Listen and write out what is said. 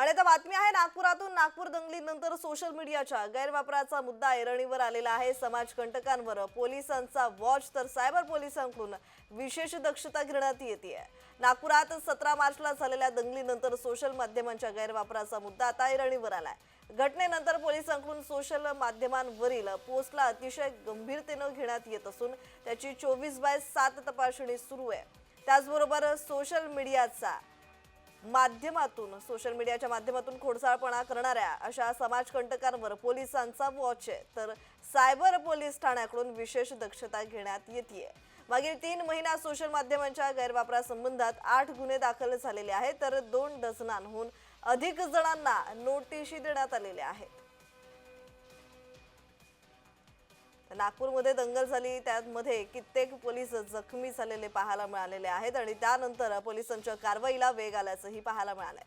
आणि आता बातमी आहे नागपुरातून। नागपूर दंगलीनंतर सोशल मीडियाच्या गैरवापराचा मुद्दा ऐरणीवर आलेला आहे। समाजकंटकांवर पोलिसांचा वॉच तर सायबर पोलिसांकडून विशेष दक्षता घेण्यात येते। नागपुरात 17 मार्चला झालेल्या दंगलीनंतर सोशल माध्यमांच्या गैरवापराचा मुद्दा आता ऐरणीवर आलाय। घटनेनंतर पोलिसांकडून सोशल माध्यमांवरील पोस्टला अतिशय गंभीरतेने घेण्यात येत असून त्याची 24/7 तपासणी सुरू आहे। त्याचबरोबर सोशल मीडियाच्या माध्यमातून खोडसाळपणा करणाऱ्या अशा समाजकंटकांवर पोलिसांचा वॉच आहे, तर सायबर पोलीस ठाण्याकडून विशेष दक्षता घेण्यात येते। मागील 3 महिन्यात सोशल माध्यमांच्या गैरवापरासंबंधात 8 गुन्हे दाखल झालेले आहेत, तर 2 डझनांहून अधिक जणांना नोटीस देण्यात आलेल्या आहेत। नागपूरमध्ये दंगल झाली, त्यामध्ये कित्येक पोलीस जखमी झालेले पाहायला मिळालेले आहेत आणि त्यानंतर पोलिसांच्या कारवाईला वेग आल्याचंही पाहायला मिळालंय।